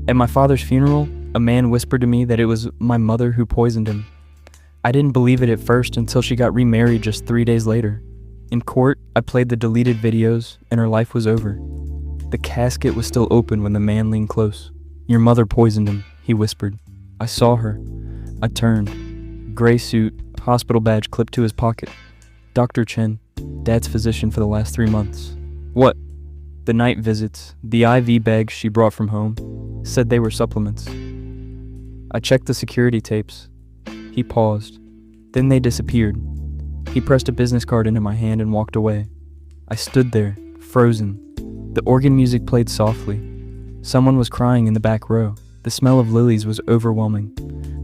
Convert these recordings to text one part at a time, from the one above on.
At my father's funeral, a man whispered to me that it was my mother who poisoned him. I didn't believe it at first until she got remarried just 3 days later. In court, I played the deleted videos, and her life was over. The casket was still open when the man leaned close. "Your mother poisoned him," he whispered. I saw her. I turned. Gray suit, hospital badge clipped to his pocket. Dr. Chen, Dad's physician for the last 3 months. "What?" "The night visits, the IV bags she brought from home, said they were supplements." I checked the security tapes. He paused. Then they disappeared. He pressed a business card into my hand and walked away. I stood there, frozen. The organ music played softly. Someone was crying in the back row. The smell of lilies was overwhelming.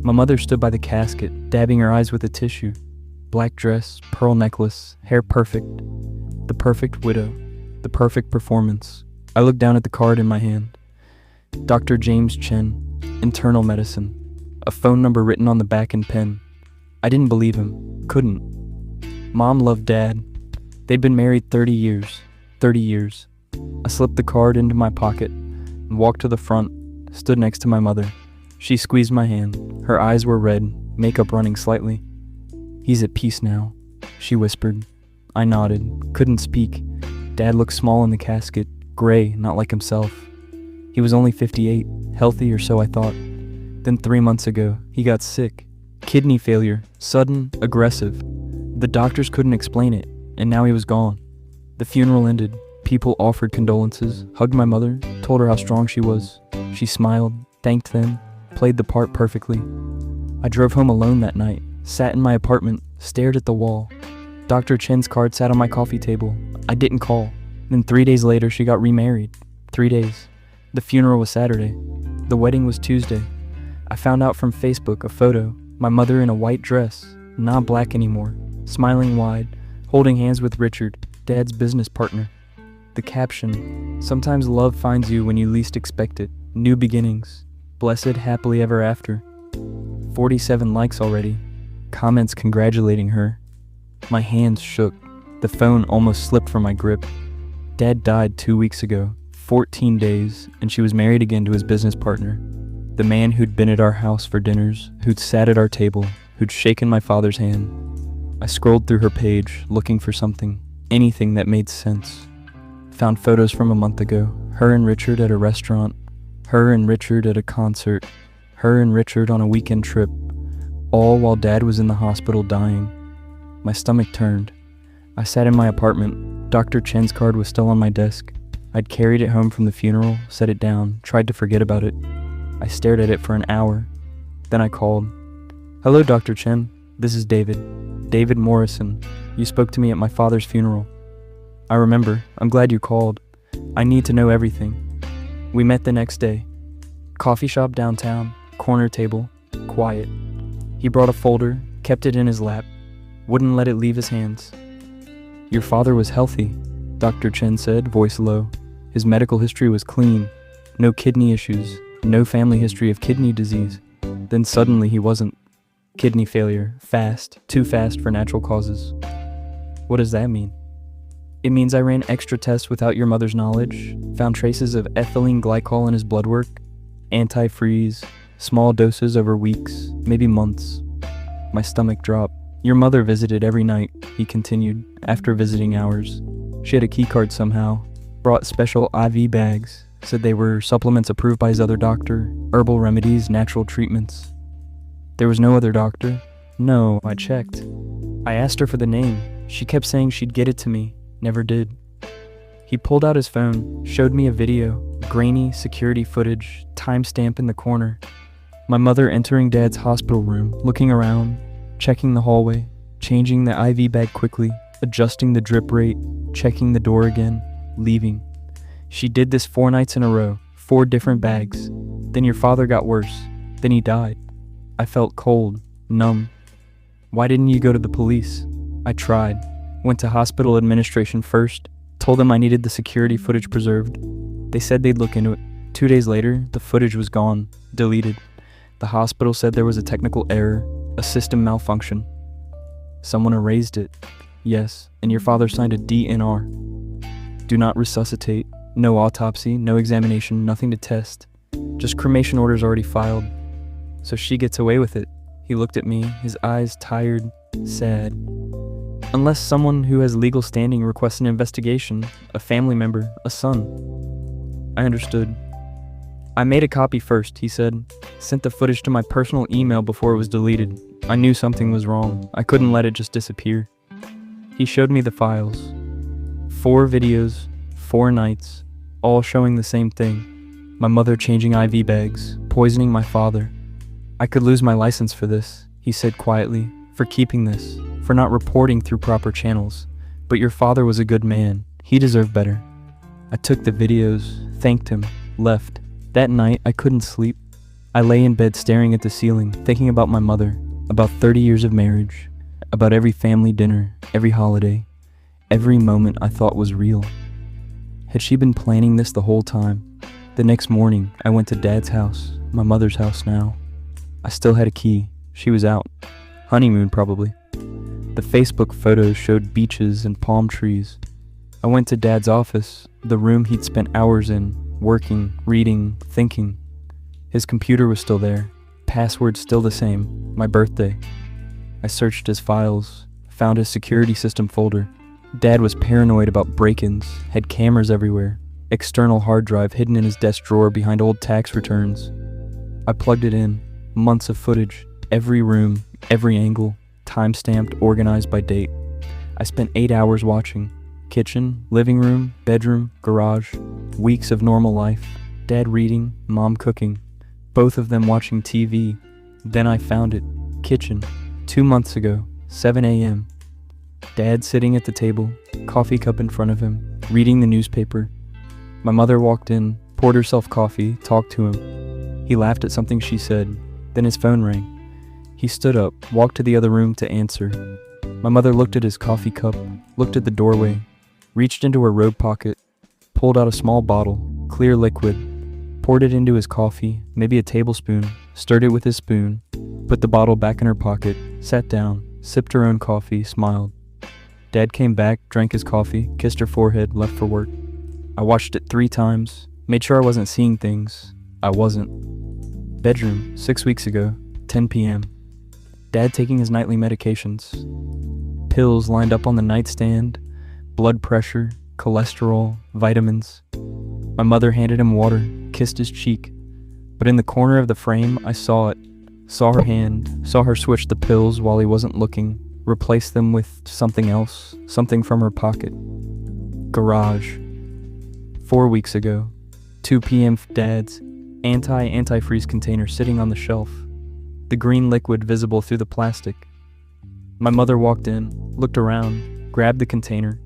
My mother stood by the casket, dabbing her eyes with a tissue. Black dress, pearl necklace, hair perfect. The perfect widow. The perfect performance. I looked down at the card in my hand. Dr. James Chen, internal medicine. A phone number written on the back in pen. I didn't believe him. Couldn't. Mom loved Dad. They'd been married 30 years. 30 years. I slipped the card into my pocket and walked to the front, stood next to my mother. She squeezed my hand. Her eyes were red, makeup running slightly. "He's at peace now," she whispered. I nodded, couldn't speak. Dad looked small in the casket, gray, not like himself. He was only 58, healthy or so I thought. Then 3 months ago, he got sick. Kidney failure, sudden, aggressive. The doctors couldn't explain it, and now he was gone. The funeral ended. People offered condolences, hugged my mother, told her how strong she was. She smiled, thanked them, played the part perfectly. I drove home alone that night, sat in my apartment, stared at the wall. Dr. Chen's card sat on my coffee table. I didn't call. Then 3 days later, she got remarried. 3 days. The funeral was Saturday. The wedding was Tuesday. I found out from Facebook a photo, my mother in a white dress, not black anymore, smiling wide, holding hands with Richard, Dad's business partner. The caption, "Sometimes love finds you when you least expect it. New beginnings. Blessed happily ever after." 47 likes already. Comments congratulating her. My hands shook. The phone almost slipped from my grip. Dad died 2 weeks ago, 14 days, and she was married again to his business partner. The man who'd been at our house for dinners, who'd sat at our table, who'd shaken my father's hand. I scrolled through her page, looking for something, anything that made sense. Found photos from a month ago, her and Richard at a restaurant, her and Richard at a concert, her and Richard on a weekend trip, all while Dad was in the hospital dying. My stomach turned. I sat in my apartment. Dr. Chen's card was still on my desk. I'd carried it home from the funeral, set it down, tried to forget about it. I stared at it for an hour. Then I called. "Hello, Dr. Chen. This is David. David Morrison. You spoke to me at my father's funeral." "I remember. I'm glad you called. I need to know everything." We met the next day. Coffee shop downtown, corner table, quiet. He brought a folder, kept it in his lap, wouldn't let it leave his hands. "Your father was healthy," Dr. Chen said, voice low. His medical history was clean. No kidney issues, no family history of kidney disease. Then suddenly he wasn't. Kidney failure, fast, too fast for natural causes. What does that mean? It means I ran extra tests without your mother's knowledge, found traces of ethylene glycol in his blood work, antifreeze, small doses over weeks, maybe months. My stomach dropped. "Your mother visited every night," he continued, after visiting hours. She had a key card somehow, brought special IV bags, said they were supplements approved by his other doctor, herbal remedies, natural treatments. There was no other doctor? No, I checked. I asked her for the name. She kept saying she'd get it to me, never did. He pulled out his phone, showed me a video, grainy security footage, timestamp in the corner. My mother entering Dad's hospital room, looking around, checking the hallway, changing the IV bag quickly, adjusting the drip rate, checking the door again, leaving. She did this 4 nights in a row, 4 different bags. Then your father got worse. Then he died. I felt cold, numb. "Why didn't you go to the police?" I tried. Went to hospital administration first, told them I needed the security footage preserved. They said they'd look into it. 2 days later, the footage was gone, deleted. The hospital said there was a technical error, a system malfunction. Someone erased it. Yes, and your father signed a DNR. Do not resuscitate. No autopsy, no examination, nothing to test. Just cremation orders already filed. So she gets away with it. He looked at me, his eyes tired, sad. Unless someone who has legal standing requests an investigation, a family member, a son. I understood. I made a copy first, he said. Sent the footage to my personal email before it was deleted. I knew something was wrong. I couldn't let it just disappear. He showed me the files. 4 videos, 4 nights, all showing the same thing. My mother changing IV bags, poisoning my father. I could lose my license for this, he said quietly, for keeping this, for not reporting through proper channels. But your father was a good man. He deserved better. I took the videos, thanked him, left. That night, I couldn't sleep. I lay in bed staring at the ceiling, thinking about my mother, about 30 years of marriage, about every family dinner, every holiday, every moment I thought was real. Had she been planning this the whole time? The next morning, I went to Dad's house, my mother's house now. I still had a key. She was out. Honeymoon, probably. The Facebook photos showed beaches and palm trees. I went to Dad's office, the room he'd spent hours in, working, reading, thinking. His computer was still there, password still the same, my birthday. I searched his files, found his security system folder. Dad was paranoid about break-ins, had cameras everywhere, external hard drive hidden in his desk drawer behind old tax returns. I plugged it in, months of footage, every room, every angle, time-stamped, organized by date. I spent 8 hours watching. Kitchen, living room, bedroom, garage, weeks of normal life, Dad reading, Mom cooking, both of them watching TV. Then I found it, kitchen, 2 months ago, 7 a.m. Dad sitting at the table, coffee cup in front of him, reading the newspaper. My mother walked in, poured herself coffee, talked to him. He laughed at something she said, then his phone rang. He stood up, walked to the other room to answer. My mother looked at his coffee cup, looked at the doorway, reached into her robe pocket, pulled out a small bottle, clear liquid, poured it into his coffee, maybe a tablespoon, stirred it with his spoon, put the bottle back in her pocket, sat down, sipped her own coffee, smiled. Dad came back, drank his coffee, kissed her forehead, left for work. I watched it 3 times, made sure I wasn't seeing things. I wasn't. Bedroom, 6 weeks ago, 10 p.m. Dad taking his nightly medications. Pills lined up on the nightstand, blood pressure, cholesterol, vitamins. My mother handed him water, kissed his cheek. But in the corner of the frame, I saw it. Saw her hand, saw her switch the pills while he wasn't looking, replace them with something else, something from her pocket. Garage. 4 weeks ago, 2 p.m. Dad's antifreeze container sitting on the shelf. The green liquid visible through the plastic. My mother walked in, looked around, grabbed the container,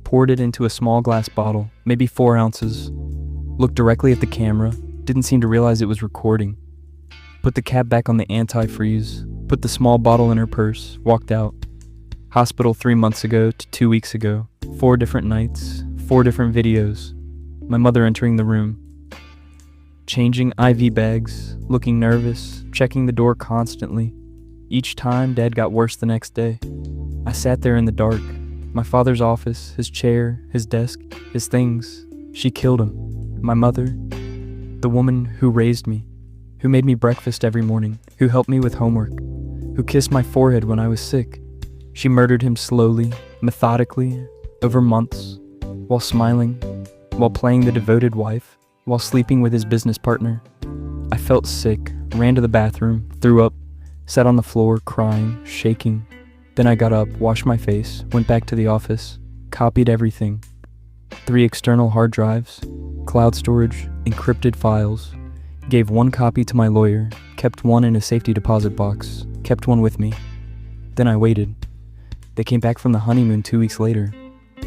poured it into a small glass bottle, maybe 4 ounces, looked directly at the camera, didn't seem to realize it was recording, put the cap back on the antifreeze, put the small bottle in her purse, walked out. Hospital 3 months ago to 2 weeks ago, 4 different nights, 4 different videos. My mother entering the room, changing IV bags, looking nervous, checking the door constantly. Each time, Dad got worse the next day. I sat there in the dark. My father's office, his chair, his desk, his things. She killed him. My mother, the woman who raised me, who made me breakfast every morning, who helped me with homework, who kissed my forehead when I was sick. She murdered him slowly, methodically, over months, while smiling, while playing the devoted wife, while sleeping with his business partner. I felt sick, ran to the bathroom, threw up, sat on the floor, crying, shaking. Then I got up, washed my face, went back to the office, copied everything. 3 external hard drives, cloud storage, encrypted files. Gave 1 copy to my lawyer, kept 1 in a safety deposit box, kept 1 with me. Then I waited. They came back from the honeymoon 2 weeks later.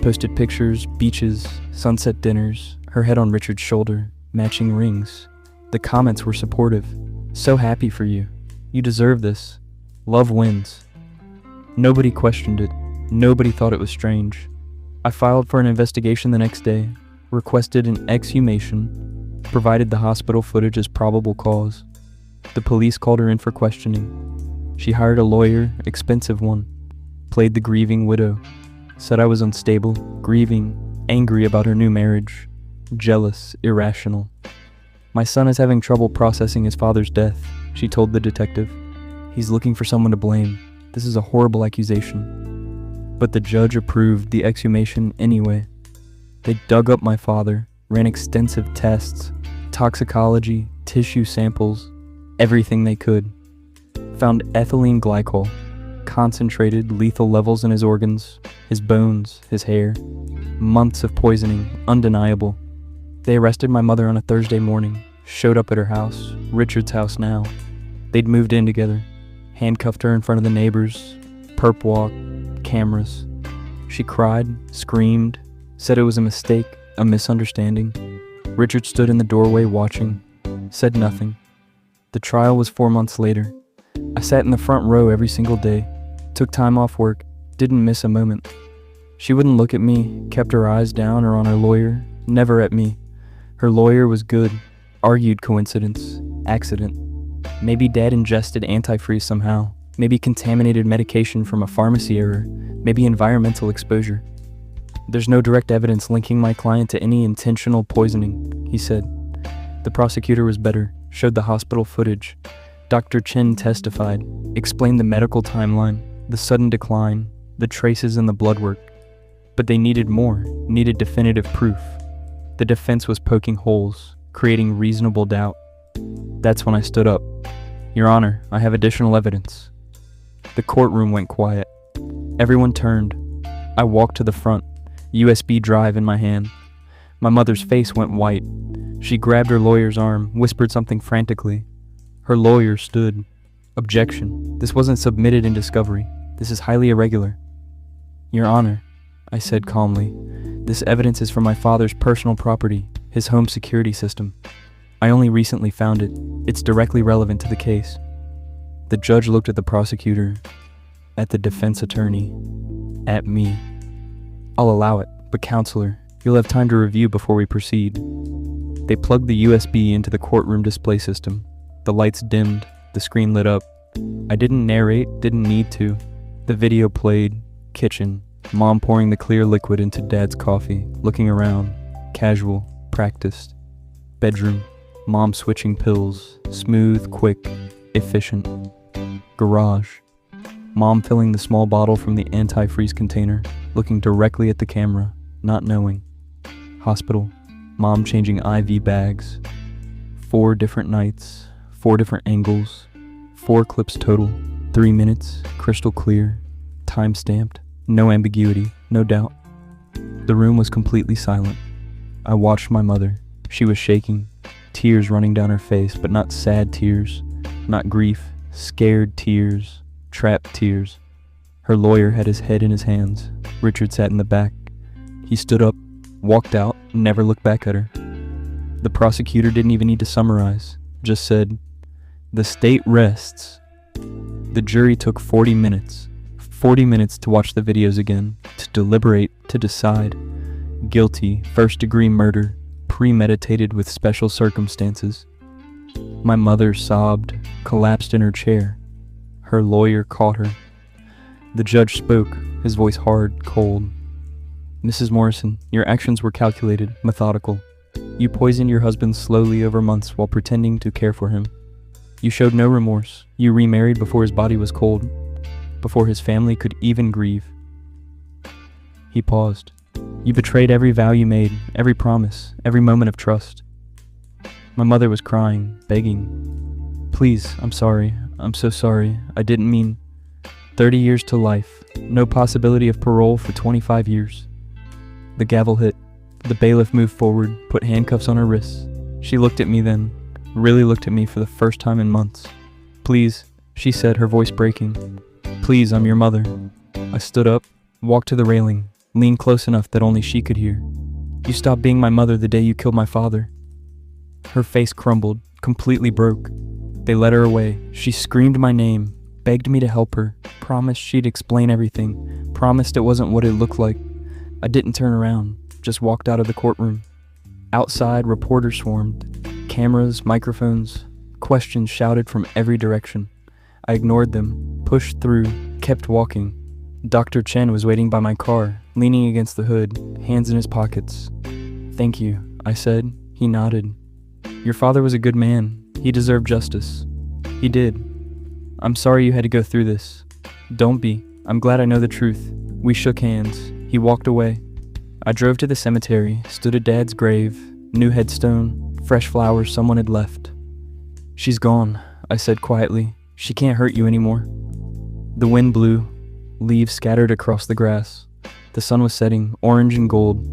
Posted pictures, beaches, sunset dinners, her head on Richard's shoulder, matching rings. The comments were supportive. So happy for you. You deserve this. Love wins. Nobody questioned it. Nobody thought it was strange. I filed for an investigation the next day, requested an exhumation, provided the hospital footage as probable cause. The police called her in for questioning. She hired a lawyer, expensive one, played the grieving widow, said I was unstable, grieving, angry about her new marriage, jealous, irrational. My son is having trouble processing his father's death, she told the detective. He's looking for someone to blame. This is a horrible accusation. But the judge approved the exhumation anyway. They dug up my father, ran extensive tests, toxicology, tissue samples, everything they could. Found ethylene glycol, concentrated lethal levels in his organs, his bones, his hair. Months of poisoning, undeniable. They arrested my mother on a Thursday morning, showed up at her house, Richard's house now. They'd moved in together, handcuffed her in front of the neighbors, perp walk, cameras. She cried, screamed, said it was a mistake, a misunderstanding. Richard stood in the doorway watching, said nothing. The trial was 4 months later. I sat in the front row every single day, took time off work, didn't miss a moment. She wouldn't look at me, kept her eyes down or on her lawyer, never at me. Her lawyer was good, argued coincidence, accident. Maybe Dad ingested antifreeze somehow, maybe contaminated medication from a pharmacy error, maybe environmental exposure. There's no direct evidence linking my client to any intentional poisoning, he said. The prosecutor was better, showed the hospital footage. Dr. Chen testified, explained the medical timeline, the sudden decline, the traces in the blood work. But they needed more, needed definitive proof. The defense was poking holes, creating reasonable doubt. That's when I stood up. Your Honor, I have additional evidence. The courtroom went quiet. Everyone turned. I walked to the front, USB drive in my hand. My mother's face went white. She grabbed her lawyer's arm, whispered something frantically. Her lawyer stood. Objection. This wasn't submitted in discovery. This is highly irregular. Your Honor, I said calmly, this evidence is from my father's personal property, his home security system. I only recently found it. It's directly relevant to the case. The judge looked at the prosecutor, at the defense attorney, at me. I'll allow it, but counselor, you'll have time to review before we proceed. They plugged the USB into the courtroom display system. The lights dimmed, the screen lit up. I didn't narrate, didn't need to. The video played, kitchen, Mom pouring the clear liquid into Dad's coffee, looking around, casual, practiced. Bedroom, Mom switching pills, smooth, quick, efficient. Garage, Mom filling the small bottle from the antifreeze container, looking directly at the camera, not knowing. Hospital, Mom changing IV bags. 4 different nights, 4 different angles, 4 clips total, 3 minutes, crystal clear, time stamped. No ambiguity, no doubt. The room was completely silent. I watched my mother. She was shaking, tears running down her face, but not sad tears, not grief, scared tears, trapped tears. Her lawyer had his head in his hands. Richard sat in the back. He stood up, walked out, never looked back at her. The prosecutor didn't even need to summarize, just said, "The state rests." The jury took 40 minutes. 40 minutes to watch the videos again, to deliberate, to decide. Guilty, first-degree murder, premeditated with special circumstances. My mother sobbed, collapsed in her chair. Her lawyer caught her. The judge spoke, his voice hard, cold. "Mrs. Morrison, your actions were calculated, methodical. You poisoned your husband slowly over months while pretending to care for him. You showed no remorse. You remarried before his body was cold, before his family could even grieve." He paused. "You betrayed every vow you made, every promise, every moment of trust." My mother was crying, begging. "Please, I'm sorry. I'm so sorry. I didn't mean 30 years to life. No possibility of parole for 25 years. The gavel hit. The bailiff moved forward, put handcuffs on her wrists. She looked at me then, really looked at me for the first time in months. "Please," she said, her voice breaking. "Please, I'm your mother." I stood up, walked to the railing, leaned close enough that only she could hear. "You stopped being my mother the day you killed my father." Her face crumbled, completely broke. They led her away. She screamed my name, begged me to help her, promised she'd explain everything, promised it wasn't what it looked like. I didn't turn around, just walked out of the courtroom. Outside, reporters swarmed. Cameras, microphones, questions shouted from every direction. I ignored them, pushed through, kept walking. Dr. Chen was waiting by my car, leaning against the hood, hands in his pockets. "Thank you," I said. He nodded. Your father was a good man. He deserved justice. He did. I'm sorry you had to go through this. Don't be. I'm glad I know the truth. We shook hands. He walked away. I drove to the cemetery, stood at Dad's grave, new headstone, fresh flowers someone had left. She's gone, I said quietly. She can't hurt you anymore. The wind blew. Leaves scattered across the grass. The sun was setting, orange and gold.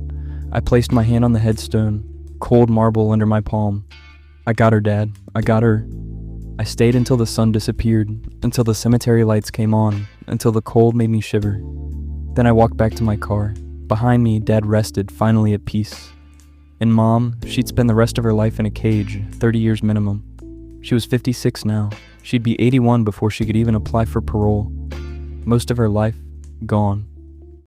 I placed my hand on the headstone, cold marble under my palm. I got her, Dad. I got her. I stayed until the sun disappeared, until the cemetery lights came on, until the cold made me shiver. Then I walked back to my car. Behind me, Dad rested, finally at peace. And Mom, she'd spend the rest of her life in a cage, 30 years minimum. She was 56 now. She'd be 81 before she could even apply for parole. Most of her life, gone.